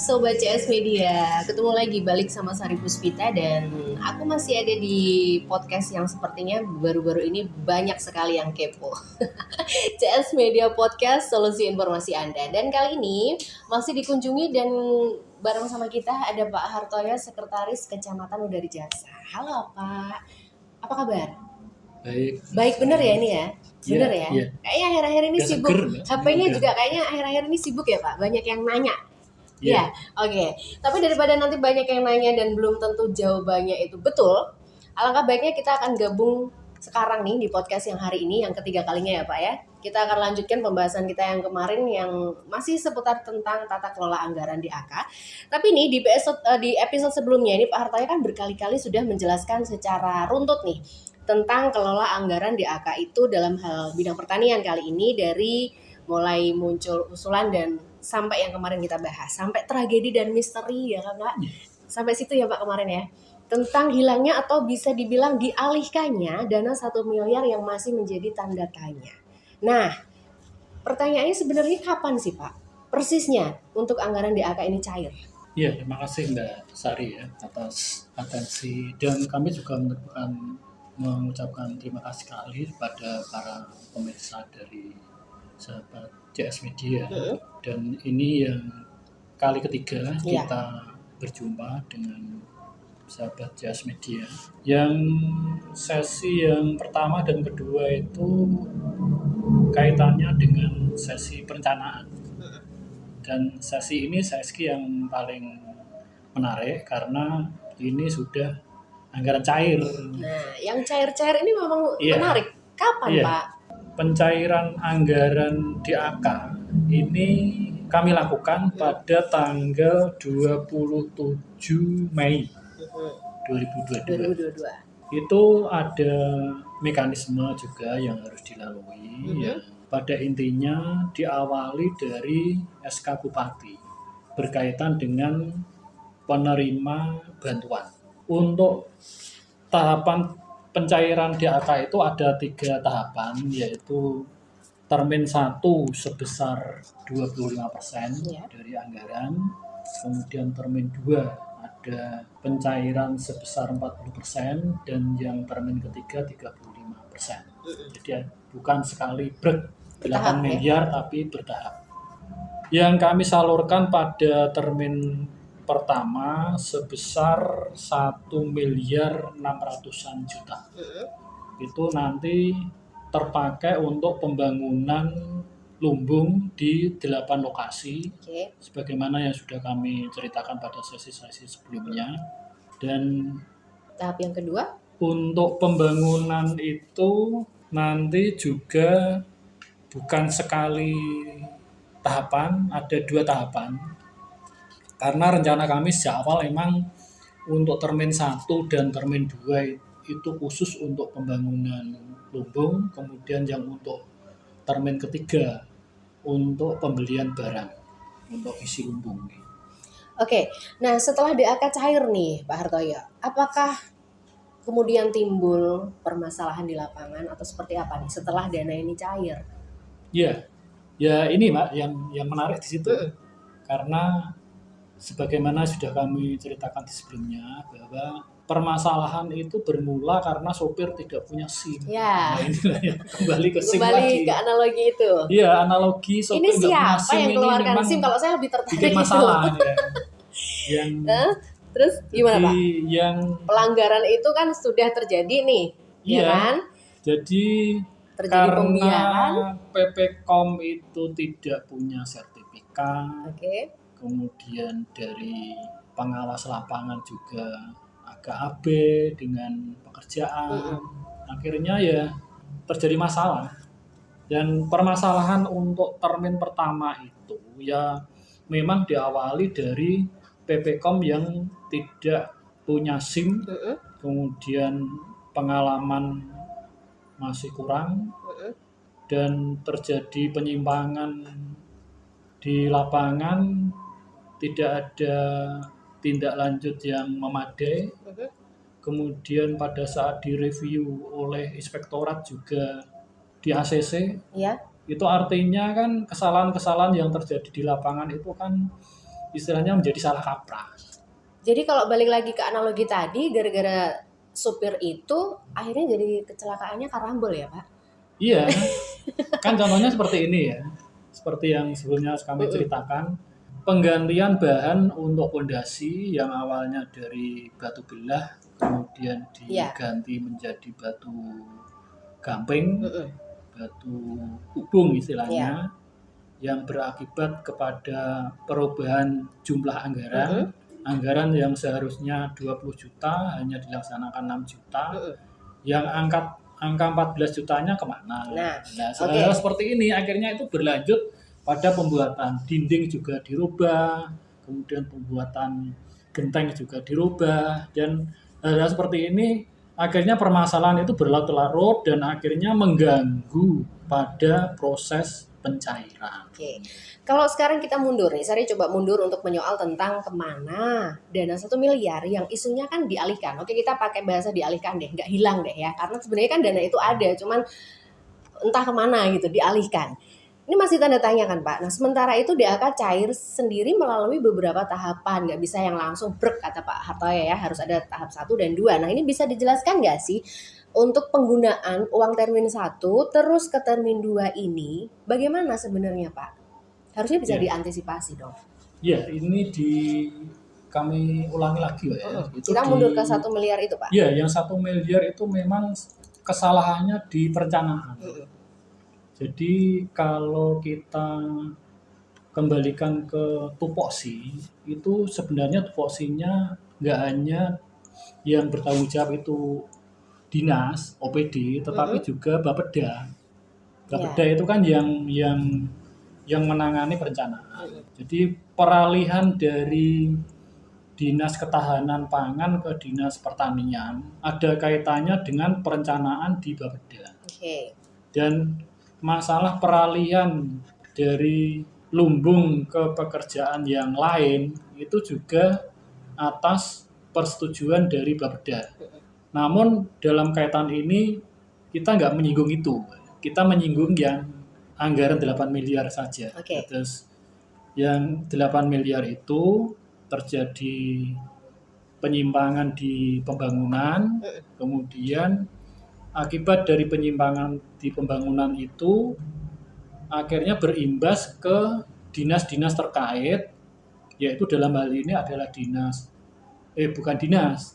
Sobat CS Media, ketemu lagi balik sama Sari Puspita dan aku masih ada di podcast yang sepertinya baru-baru ini banyak sekali yang kepo. CS Media Podcast, solusi informasi Anda. Dan kali ini masih dikunjungi dan bareng sama kita ada Pak Hartoyo, Sekretaris Kecamatan Udari Jasa. Halo Pak, apa kabar? Baik bener ya ini ya? Bener ya? Kayaknya akhir-akhir ini Udah sibuk, seger, HP-nya juga kayaknya akhir-akhir ini sibuk ya Pak? Banyak yang nanya. Ya, oke. Tapi daripada nanti banyak yang nanya dan belum tentu jawabannya itu betul, alangkah baiknya kita akan gabung sekarang nih di podcast yang hari ini, yang ketiga kalinya ya Pak ya. Kita akan lanjutkan pembahasan kita yang kemarin yang masih seputar tentang tata kelola anggaran di AK. Tapi nih di episode sebelumnya ini Pak Hartoyo kan berkali-kali sudah menjelaskan secara runtut nih tentang kelola anggaran di AK itu dalam hal bidang pertanian kali ini, dari mulai muncul usulan dan sampai yang kemarin kita bahas, sampai tragedi dan misteri ya kan Pak? Sampai situ ya Pak kemarin ya. Tentang hilangnya atau bisa dibilang dialihkannya dana 1 miliar yang masih menjadi tanda tanya. Nah, pertanyaannya sebenarnya kapan sih Pak persisnya untuk anggaran di AK ini cair? Iya, terima kasih Mbak Sari ya atas atensi, dan kami juga mengucapkan terima kasih sekali kepada para pemirsa dari sahabat CS Media. Dan ini yang kali ketiga kita berjumpa dengan sahabat CS Media. Yang sesi yang pertama dan kedua itu kaitannya dengan sesi perencanaan. Dan sesi ini sesi yang paling menarik karena ini sudah anggaran cair. Nah, yang cair-cair ini memang menarik. Kapan Pak? Pencairan anggaran di AK ini kami lakukan pada tanggal 27 Mei 2022. Itu ada mekanisme juga yang harus dilalui. Pada intinya diawali dari SK Bupati berkaitan dengan penerima bantuan. Untuk tahapan pencairan di AK itu ada 3 tahapan, yaitu termin 1 sebesar 25% dari anggaran, kemudian termin 2 ada pencairan sebesar 40%, dan yang termin ketiga 35%. Jadi bukan sekali brek 8 miliar tapi bertahap. Yang kami salurkan pada termin pertama sebesar 1 miliar 600-an juta. Itu nanti terpakai untuk pembangunan lumbung di 8 lokasi, sebagaimana yang sudah kami ceritakan pada sesi-sesi sebelumnya. Dan tahap yang kedua, untuk pembangunan itu nanti juga bukan sekali tahapan, ada 2 tahapan. Karena rencana kami sejak awal memang untuk termin 1 dan termin 2 itu khusus untuk pembangunan lumbung, kemudian yang untuk termin ketiga untuk pembelian barang untuk isi lumbung. Oke, nah setelah DAK cair nih Pak Hartoyo, apakah kemudian timbul permasalahan di lapangan atau seperti apa nih setelah dana ini cair? Ya ini Mbak yang menarik di situ. Karena sebagaimana sudah kami ceritakan di sebelumnya bahwa permasalahan itu bermula karena sopir tidak punya SIM. Nah, inilah ya, kembali ke SIM lagi. Ke analogi itu. Iya, analogi sopir ini siapa punya SIM yang keluarkan SIM? Kalau saya lebih tertarik bikin masalah ya. Terus gimana Pak? Yang pelanggaran itu kan sudah terjadi nih, ya kan? Jadi terjadi karena pembiaran. PPKOM itu tidak punya sertifikat. Kemudian dari pengawas lapangan juga agak abe dengan pekerjaan. Akhirnya ya terjadi masalah. Dan permasalahan untuk termin pertama itu ya memang diawali dari PPKOM yang tidak punya SIM, kemudian pengalaman masih kurang, dan terjadi penyimpangan di lapangan, tidak ada tindak lanjut yang memadai. Kemudian pada saat direview oleh inspektorat juga di ACC, itu artinya kan kesalahan-kesalahan yang terjadi di lapangan itu kan istilahnya menjadi salah kaprah. Jadi kalau balik lagi ke analogi tadi, gara-gara supir itu akhirnya jadi kecelakaannya karambol ya Pak? Iya, kan contohnya seperti ini ya. Seperti yang sebelumnya kami ceritakan, penggantian bahan untuk pondasi yang awalnya dari batu belah kemudian Iya. diganti menjadi batu gamping, Mm-mm. batu hubung istilahnya, yang berakibat kepada perubahan jumlah anggaran. Anggaran yang seharusnya 20 juta hanya dilaksanakan 6 juta. Yang angka 14 jutanya kemana? Nah, hal seperti ini akhirnya itu berlanjut pada pembuatan dinding juga dirubah, kemudian pembuatan genteng juga dirubah, dan hal seperti ini akhirnya permasalahan itu berlarut-larut dan akhirnya mengganggu pada proses pencairan. Oke. Kalau sekarang kita mundur nih, saya coba mundur untuk menyoal tentang kemana dana 1 miliar yang isunya kan dialihkan. Oke, kita pakai bahasa dialihkan deh, nggak hilang deh ya. Karena sebenarnya kan dana itu ada, cuman entah kemana gitu, dialihkan. Ini masih tanda tanya kan Pak. Nah sementara itu DAK cair sendiri melalui beberapa tahapan. Nggak bisa yang langsung brek kata Pak Hartoyo ya. Harus ada tahap 1 dan 2. Nah ini bisa dijelaskan nggak sih untuk penggunaan uang termin 1 terus ke termin 2 ini bagaimana sebenarnya Pak? Harusnya bisa diantisipasi dong. Ya ini kami ulangi lagi ya. Itu kita mundur ke 1 miliar itu Pak? Ya yang 1 miliar itu memang kesalahannya di perencanaan. Jadi kalau kita kembalikan ke tupoksi, itu sebenarnya tupoksinya nggak hanya yang bertanggung jawab itu dinas, OPD, tetapi juga Bapeda. Bapeda itu kan yang menangani perencanaan. Jadi peralihan dari Dinas Ketahanan Pangan ke Dinas Pertanian ada kaitannya dengan perencanaan di Bapeda. Dan masalah peralihan dari lumbung ke pekerjaan yang lain itu juga atas persetujuan dari Bapeda. Namun dalam kaitan ini kita nggak menyinggung itu. Kita menyinggung yang anggaran 8 miliar saja. Terus yang 8 miliar itu terjadi penyimpangan di pembangunan, kemudian akibat dari penyimpangan di pembangunan itu akhirnya berimbas ke dinas-dinas terkait, yaitu dalam hal ini adalah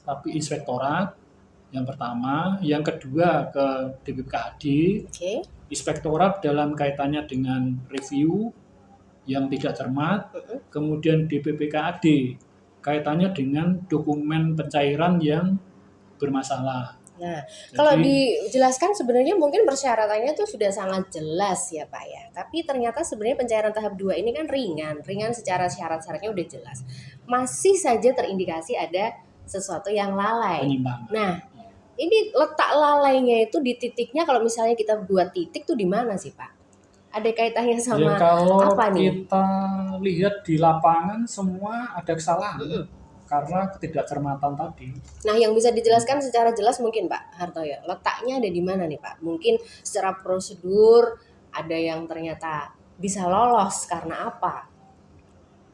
tapi inspektorat yang pertama, yang kedua ke DPPKAD, inspektorat dalam kaitannya dengan review yang tidak cermat, kemudian DPPKAD kaitannya dengan dokumen pencairan yang bermasalah. Nah, kalau dijelaskan sebenarnya mungkin persyaratannya tuh sudah sangat jelas ya Pak ya. Tapi ternyata sebenarnya pencairan tahap 2 ini kan ringan secara syarat-syaratnya udah jelas. Masih saja terindikasi ada sesuatu yang lalai. Penyimpangan. Nah, ini letak lalainya itu di titiknya kalau misalnya kita buat titik tuh di mana sih Pak? Ada kaitannya sama apa nih? Kalau kita lihat di lapangan semua ada kesalahan. Karena ketidakcermatan tadi. Nah, yang bisa dijelaskan secara jelas mungkin Pak Hartoyo, letaknya ada di mana nih Pak? Mungkin secara prosedur ada yang ternyata bisa lolos karena apa?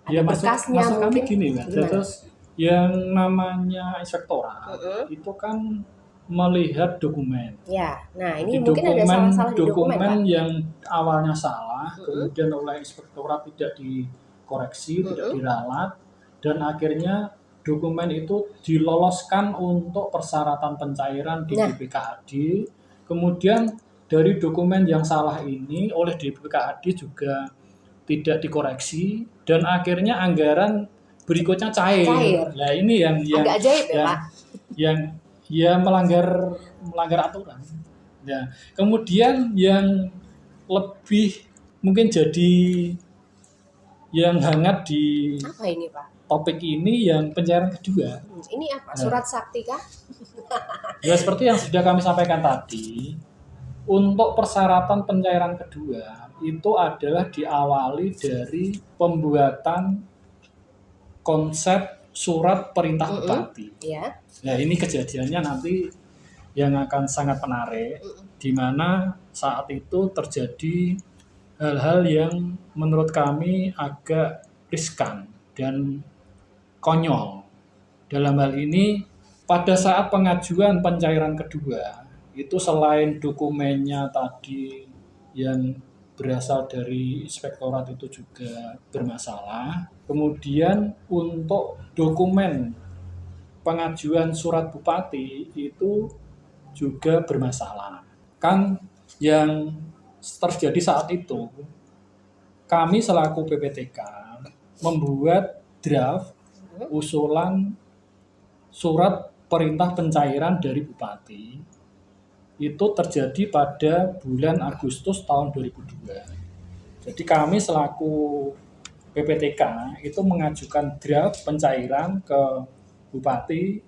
Ada berkasnya maksud mungkin. Kami gini Mbak, terus yang namanya inspektorat itu kan melihat dokumen. Ya, nah ini mungkin ada salah-salah di dokumen Pak. Yang awalnya salah, kemudian oleh inspektorat tidak dikoreksi, tidak diralat, dan akhirnya dokumen itu diloloskan untuk persyaratan pencairan di DPPKAD. Kemudian dari dokumen yang salah ini oleh DPPKAD juga tidak dikoreksi dan akhirnya anggaran berikutnya cair. Nah ini yang agak ajaib ya Pak. Yang melanggar aturan. Ya. Kemudian yang lebih mungkin jadi yang hangat di apa ini Pak? Topik ini yang pencairan kedua. Ini apa? Surat sakti kah? Ya seperti yang sudah kami sampaikan tadi, untuk persyaratan pencairan kedua itu adalah diawali dari pembuatan konsep surat perintah bupati. Nah ini kejadiannya nanti yang akan sangat menarik, di mana saat itu terjadi hal-hal yang menurut kami agak riskan dan konyol. Dalam hal ini, pada saat pengajuan pencairan kedua, itu selain dokumennya tadi yang berasal dari inspektorat itu juga bermasalah, kemudian untuk dokumen pengajuan surat bupati itu juga bermasalah. Kan yang terjadi saat itu, kami selaku PPTK membuat draft usulan surat perintah pencairan dari bupati itu terjadi pada bulan Agustus tahun 2002. Jadi kami selaku PPTK itu mengajukan draft pencairan ke bupati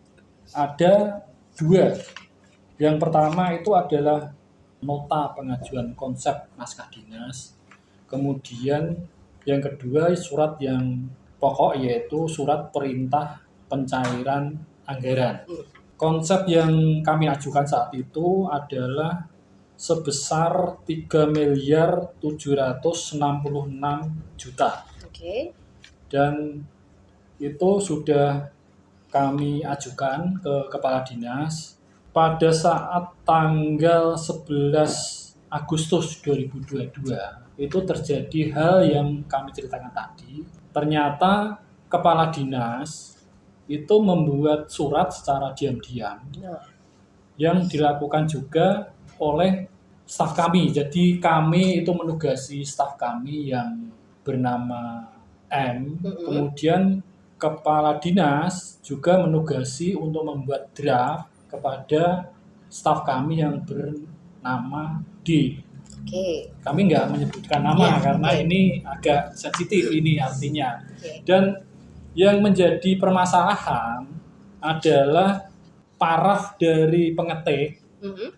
ada 2. Yang pertama itu adalah nota pengajuan konsep naskah dinas. Kemudian yang kedua surat yang pokok yaitu surat perintah pencairan anggaran. Konsep yang kami ajukan saat itu adalah sebesar 3.766.000.000. Oke. Dan itu sudah kami ajukan ke kepala dinas pada saat tanggal 11 Agustus 2022. Itu terjadi hal yang kami ceritakan tadi. Ternyata kepala dinas itu membuat surat secara diam-diam yang dilakukan juga oleh staf kami. Jadi kami itu menugasi staf kami yang bernama M. Kemudian kepala dinas juga menugasi untuk membuat draft kepada staf kami yang bernama D. Oke. Kami nggak menyebutkan nama karena ini agak sensitif ini artinya. Dan yang menjadi permasalahan adalah paraf dari pengetik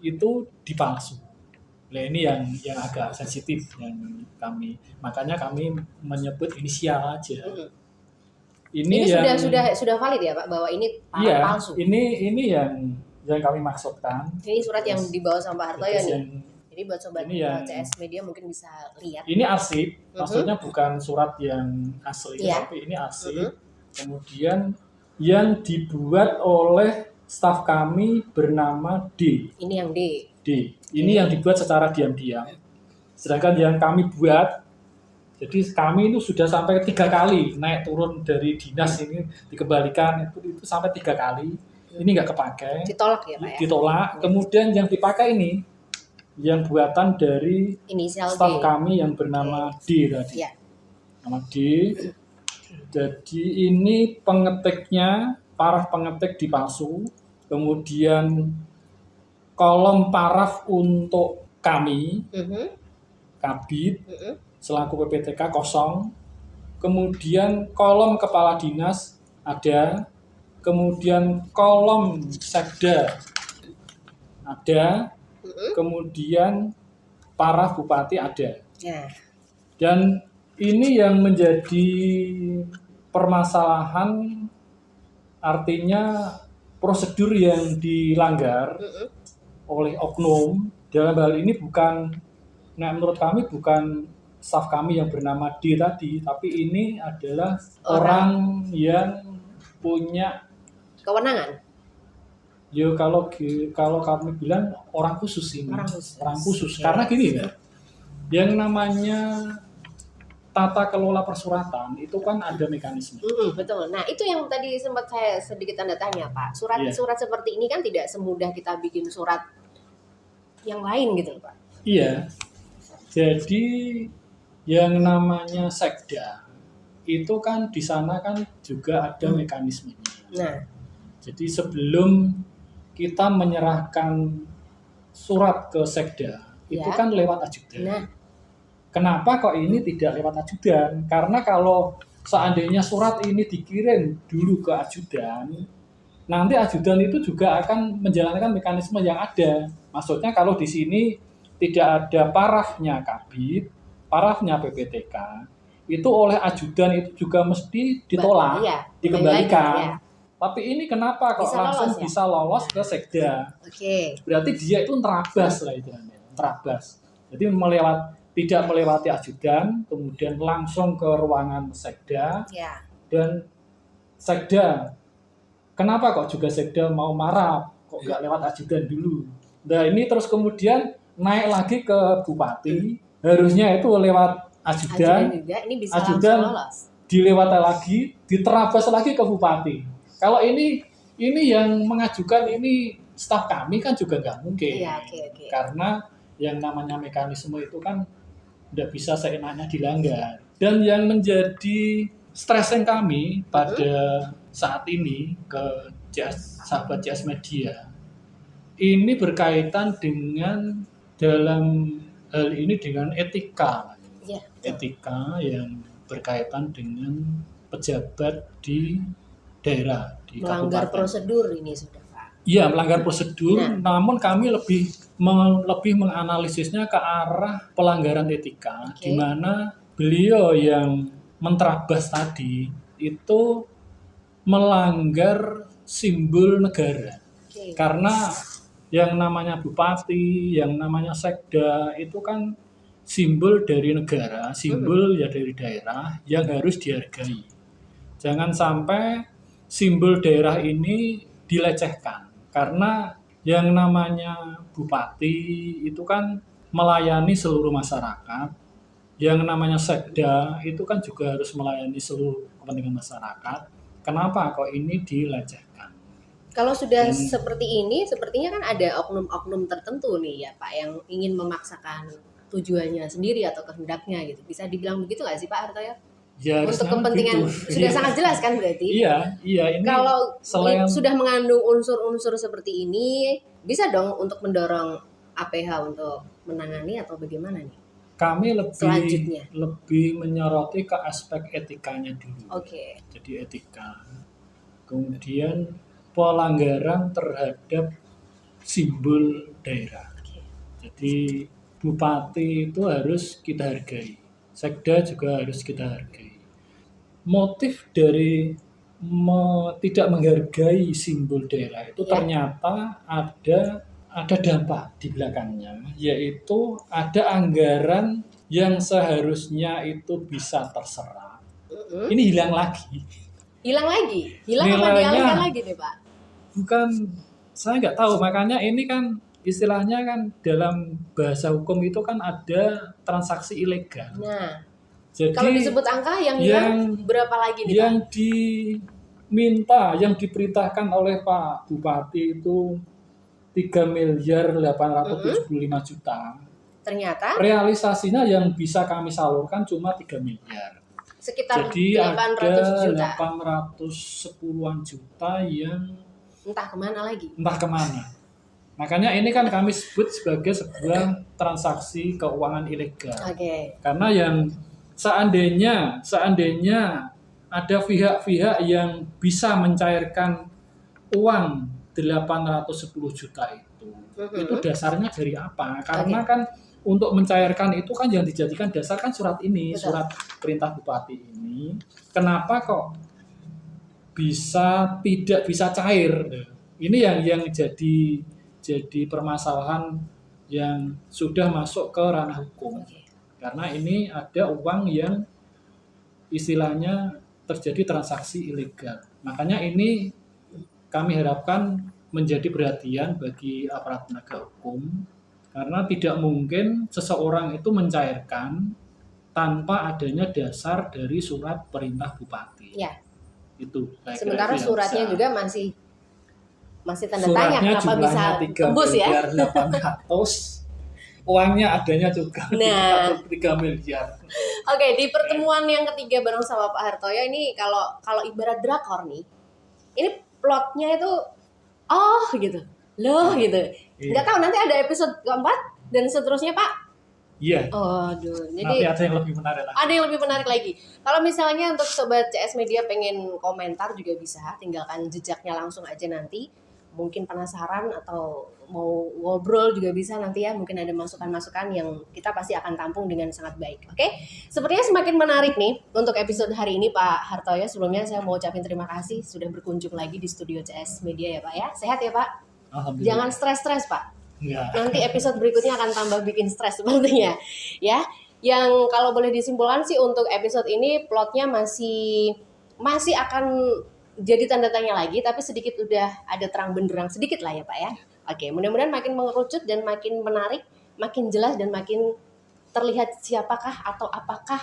itu dipalsu. Nah ini yang agak sensitif yang kami, makanya kami menyebut inisial aja. Ini yang, sudah valid ya Pak bahwa ini paraf palsu. Ini yang kami maksudkan. Ini surat yang dibawa sama Pak Hartoyo nih. Jadi buat sobat CS Media mungkin bisa lihat. Ini arsip, maksudnya bukan surat yang asli, tapi ini arsip. Kemudian yang dibuat oleh staf kami bernama D. Ini yang D. Ini yang dibuat secara diam-diam. Sedangkan yang kami buat, jadi kami itu sudah sampai 3 kali naik turun dari dinas ini dikembalikan itu sampai 3 kali. Ini nggak kepakai. Ditolak ya Pak ya? Ditolak. Kemudian yang dipakai ini yang buatan dari inisial staf D. kami yang bernama D tadi. Nama D. Jadi ini pengetiknya, paraf pengetik dipalsu. Kemudian kolom paraf untuk kami, Kabid, selaku PPTK kosong. Kemudian kolom kepala dinas ada. Kemudian kolom sekda ada. Kemudian paraf bupati ada. Dan ini yang menjadi permasalahan, artinya prosedur yang dilanggar oleh oknum. Dalam hal ini menurut kami bukan staf kami yang bernama D tadi, tapi ini adalah orang yang punya kewenangan. Ya kalau kami bilang orang khusus ini. Orang khusus. Karena gini ya, yang namanya tata kelola persuratan itu kan ada mekanisme. Betul. Nah itu yang tadi sempat saya sedikit tanda tanya Pak. Surat seperti ini kan tidak semudah kita bikin surat yang lain gitu Pak. Iya. Jadi yang namanya sekda itu kan di sana kan juga ada mekanismenya. Nah. Jadi sebelum kita menyerahkan surat ke sekda itu kan lewat ajudan. Nah. Kenapa kok ini tidak lewat ajudan? Karena kalau seandainya surat ini dikirim dulu ke ajudan, nanti ajudan itu juga akan menjalankan mekanisme yang ada. Maksudnya kalau di sini tidak ada parafnya Kabid, parafnya PPTK, itu oleh ajudan itu juga mesti ditolak, dikembalikan. Tapi ini kenapa kok bisa lolos ke sekda? Berarti dia itu terabas lah itu, terabas. Jadi tidak melewati ajudan, kemudian langsung ke ruangan sekda, dan sekda. Kenapa kok juga sekda mau marah? Kok nggak lewat ajudan dulu? Nah ini terus kemudian naik lagi ke bupati, harusnya itu lewat Ajudan ajudan, juga ini bisa ajudan langsung lolos. dilewati lagi, diterabas lagi ke bupati. Kalau ini yang mengajukan ini staf kami kan juga nggak mungkin, Iya, oke. karena yang namanya mekanisme itu kan tidak bisa seenaknya dilanggar. Dan yang menjadi stressing kami pada saat ini ke sahabat CS Media, ini berkaitan dengan dalam hal ini dengan etika. Iya. Etika yang berkaitan dengan pejabat di daerah, di Melanggar kabupaten. prosedur ini sudah Pak. Iya, melanggar prosedur, Nah. namun kami lebih menganalisisnya ke arah pelanggaran etika, Oke. di mana beliau yang menerabas tadi itu melanggar simbol negara. Oke. Karena yang namanya bupati, yang namanya sekda itu kan simbol dari negara, simbol ya dari daerah yang harus dihargai. Jangan sampai simbol daerah ini dilecehkan, karena yang namanya bupati itu kan melayani seluruh masyarakat, yang namanya sekda itu kan juga harus melayani seluruh kepentingan masyarakat. Kenapa kok ini dilecehkan? Kalau sudah seperti ini, sepertinya kan ada oknum-oknum tertentu nih ya Pak yang ingin memaksakan tujuannya sendiri atau kehendaknya gitu. Bisa dibilang begitu nggak sih Pak Hartoyo? Ya, Untuk harusnya kepentingan begitu. sudah Iya. sangat jelas kan berarti. Iya, ini Kalau selain sudah mengandung unsur-unsur seperti ini, bisa dong untuk mendorong APH untuk menangani atau bagaimana nih? kami Selanjutnya. lebih menyoroti ke aspek etikanya dulu. Oke. Jadi etika. Kemudian pelanggaran terhadap simbol daerah. Oke. Jadi bupati itu harus kita hargai. Sekda juga harus kita hargai. Motif dari tidak menghargai simbol daerah itu Ya. ternyata ada dampak di belakangnya, yaitu ada anggaran yang seharusnya itu bisa terserap. Mm-mm. Ini hilang lagi. Hilang lagi? Hilang apa Nilainya- dialihkan lagi deh Pak? Bukan, saya nggak tahu, makanya ini kan istilahnya kan dalam bahasa hukum itu kan ada transaksi ilegal. Nah, Jadi kalau disebut angka yang hilang berapa lagi nih Pak? yang diminta, yang diperintahkan oleh Pak Bupati itu 3.875 juta. Ternyata Realisasinya yang bisa kami salurkan cuma 3 miliar. sekitar Jadi 800 juta. ada 810-an juta yang Entah kemana lagi. entah kemana. Makanya ini kan kami sebut sebagai sebuah transaksi keuangan ilegal. Oke. Karena yang seandainya ada pihak-pihak yang bisa mencairkan uang 810 juta itu dasarnya dari apa? Karena kan untuk mencairkan itu kan yang dijadikan dasar kan surat ini, Betul. surat perintah bupati ini. Kenapa kok tidak bisa cair? Ini yang jadi permasalahan yang sudah masuk ke ranah hukum. Oke. Karena ini ada uang yang istilahnya terjadi transaksi ilegal. Makanya ini kami harapkan menjadi perhatian bagi aparat penegak hukum, karena tidak mungkin seseorang itu mencairkan tanpa adanya dasar dari surat perintah bupati. Ya. Itu. saya kira Sementara itu yang suratnya bisa. juga masih tanda tanya Suratnya kenapa bisa jumlahnya tembus ya. 3.800, uangnya adanya juga Nah. 3 miliar. Oke, di pertemuan yang ketiga bareng sama Pak Hartoyo ini kalau ibarat drakor nih, ini plotnya itu gitu, loh gitu. Iya. Nggak tahu nanti ada episode keempat dan seterusnya Pak. Iya. Aduh, Nanti jadi ada yang lebih menarik lagi. ada yang lebih menarik lagi. Kalau misalnya untuk sobat CS Media pengen komentar juga bisa, tinggalkan jejaknya langsung aja nanti. Mungkin penasaran atau mau ngobrol juga bisa nanti ya. Mungkin ada masukan-masukan yang kita pasti akan tampung dengan sangat baik. Oke? Sepertinya semakin menarik nih untuk episode hari ini Pak Hartoyo. Sebelumnya saya mau ucapin terima kasih sudah berkunjung lagi di studio CS Media ya Pak ya. Sehat ya Pak? Alhamdulillah. Jangan stres-stres Pak. Enggak. Nanti episode berikutnya akan tambah bikin stres sepertinya ya. Yang kalau boleh disimpulkan sih untuk episode ini plotnya masih masih akan jadi tanda tanya lagi, tapi sedikit udah ada terang benderang sedikit lah ya Pak ya. Oke, mudah-mudahan makin mengerucut dan makin menarik, makin jelas dan makin terlihat siapakah atau apakah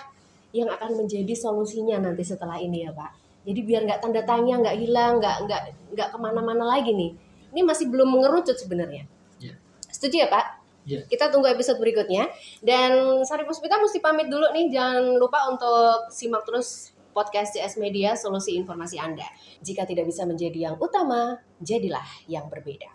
yang akan menjadi solusinya nanti setelah ini ya Pak. Jadi biar nggak tanda tanya, nggak hilang, nggak kemana-mana lagi nih. Ini masih belum mengerucut sebenarnya. Ya. Setuju ya Pak? Ya. Kita tunggu episode berikutnya. Dan Sari Puspita mesti pamit dulu nih. Jangan lupa untuk simak terus podcast CS Media, solusi informasi Anda. Jika tidak bisa menjadi yang utama, jadilah yang berbeda.